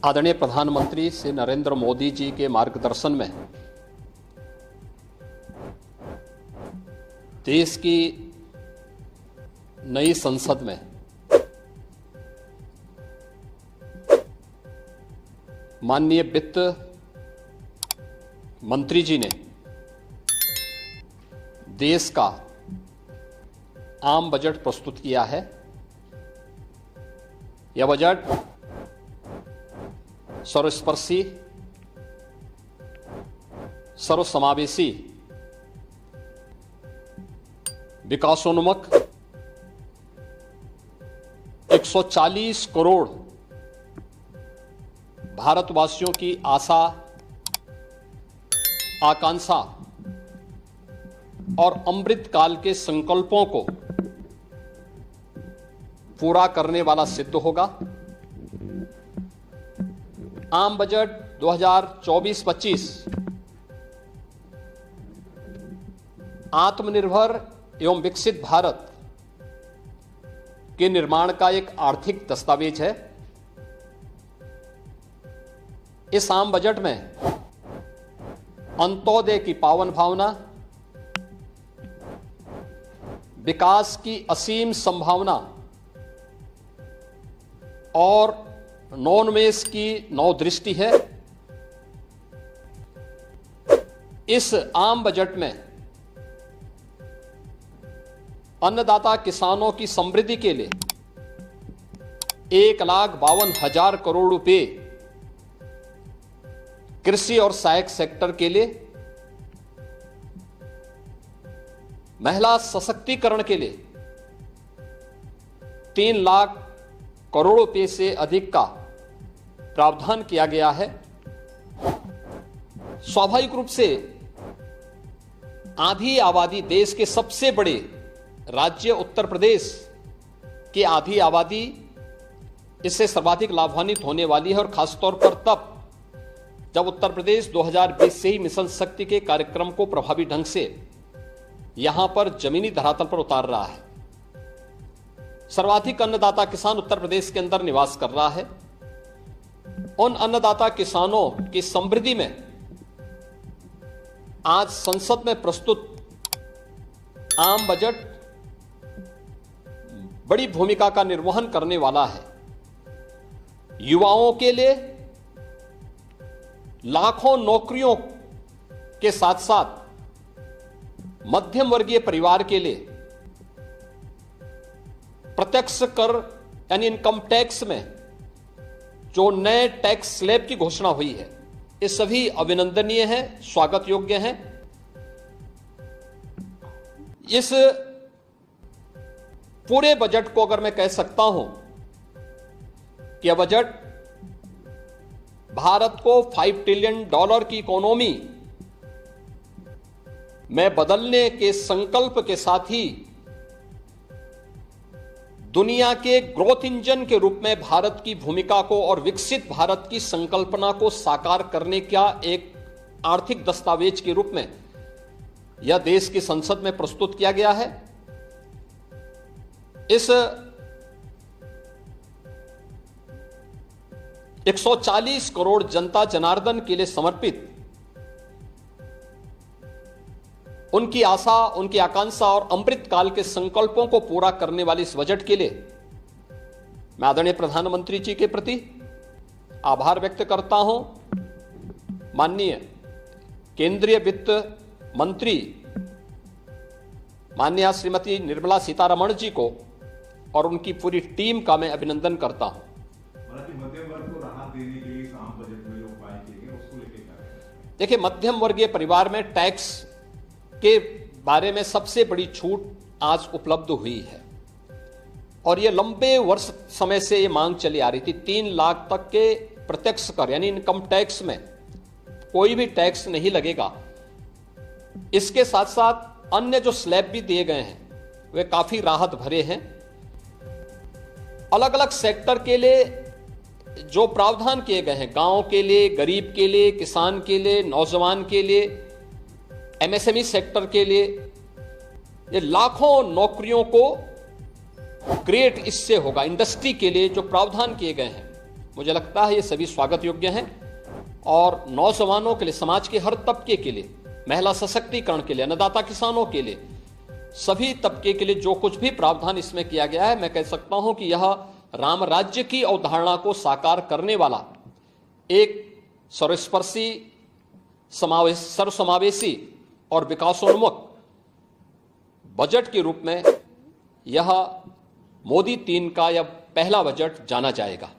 आदरणीय प्रधानमंत्री श्री नरेंद्र मोदी जी के मार्गदर्शन में देश की नई संसद में माननीय वित्त मंत्री जी ने देश का आम बजट प्रस्तुत किया है। यह बजट सर्वस्पर्शी, सर्वसमावेशी, विकासोन्मुख 140 करोड़ भारतवासियों की आशा, आकांक्षा और अमृत काल के संकल्पों को पूरा करने वाला सिद्ध होगा। आम बजट 2024-25 आत्मनिर्भर एवं विकसित भारत के निर्माण का एक आर्थिक दस्तावेज है। इस आम बजट में अंत्योदय की पावन भावना, विकास की असीम संभावना और नवोन्मेष की नवदृष्टि है। इस आम बजट में अन्नदाता किसानों की समृद्धि के लिए 1,52,000 करोड़ रुपए, कृषि और सहायक सेक्टर के लिए, महिला सशक्तिकरण के लिए 3 लाख करोड़ रुपए से अधिक का प्रावधान किया गया है। स्वाभाविक रूप से आधी आबादी, देश के सबसे बड़े राज्य उत्तर प्रदेश की आधी आबादी इससे सर्वाधिक लाभान्वित होने वाली है, और खासतौर पर तब जब उत्तर प्रदेश 2020 से ही मिशन शक्ति के कार्यक्रम को प्रभावी ढंग से यहां पर जमीनी धरातल पर उतार रहा है। सर्वाधिक अन्नदाता किसान उत्तर प्रदेश के अंदर निवास कर रहा है। उन अन्नदाता किसानों की समृद्धि में आज संसद में प्रस्तुत आम बजट बड़ी भूमिका का निर्वहन करने वाला है। युवाओं के लिए लाखों नौकरियों के साथ साथ मध्यम वर्गीय परिवार के लिए प्रत्यक्ष कर यानी इनकम टैक्स में जो नए टैक्स स्लैब की घोषणा हुई है, ये सभी अभिनंदनीय हैं, स्वागत योग्य हैं। इस पूरे बजट को अगर मैं कह सकता हूं कि यह बजट भारत को $5 ट्रिलियन की इकोनॉमी में बदलने के संकल्प के साथ ही दुनिया के ग्रोथ इंजन के रूप में भारत की भूमिका को और विकसित भारत की संकल्पना को साकार करने का एक आर्थिक दस्तावेज के रूप में यह देश की संसद में प्रस्तुत किया गया है। इस 140 करोड़ जनता जनार्दन के लिए समर्पित, उनकी आशा, उनकी आकांक्षा और अमृत काल के संकल्पों को पूरा करने वाले इस बजट के लिए मैं आदरणीय प्रधानमंत्री जी के प्रति आभार व्यक्त करता हूं। माननीय केंद्रीय वित्त मंत्री माननीय श्रीमती निर्मला सीतारमण जी को और उनकी पूरी टीम का मैं अभिनंदन करता हूं। मध्यम वर्ग को राहत देने के लिए आम बजट में जो उपाय किए गए उसको लेकर क्या कहें? देखिए, मध्यम वर्गीय परिवार में टैक्स के बारे में सबसे बड़ी छूट आज उपलब्ध हुई है, और यह लंबे वर्ष समय से यह मांग चली आ रही थी। 3 लाख तक के प्रत्यक्ष कर यानी इनकम टैक्स में कोई भी टैक्स नहीं लगेगा। इसके साथ साथ अन्य जो स्लैब भी दिए गए हैं वे काफी राहत भरे हैं। अलग अलग सेक्टर के लिए जो प्रावधान किए गए हैं, गांव के लिए, गरीब के लिए, किसान के लिए, नौजवान के लिए, एमएसएमई सेक्टर के लिए, ये लाखों नौकरियों को क्रिएट इससे होगा। इंडस्ट्री के लिए जो प्रावधान किए गए हैं मुझे लगता है ये सभी स्वागत योग्य हैं और नौजवानों के लिए, समाज के हर तबके के लिए, महिला सशक्तिकरण के लिए, अन्नदाता किसानों के लिए, सभी तबके के लिए जो कुछ भी प्रावधान इसमें किया गया है, मैं कह सकता हूं कि यह राम राज्य की अवधारणा को साकार करने वाला एक सर्वस्पर्शी, सर्वसमावेशी और विकासोन्मुख बजट के रूप में यह मोदी 3 का यह पहला बजट जाना जाएगा।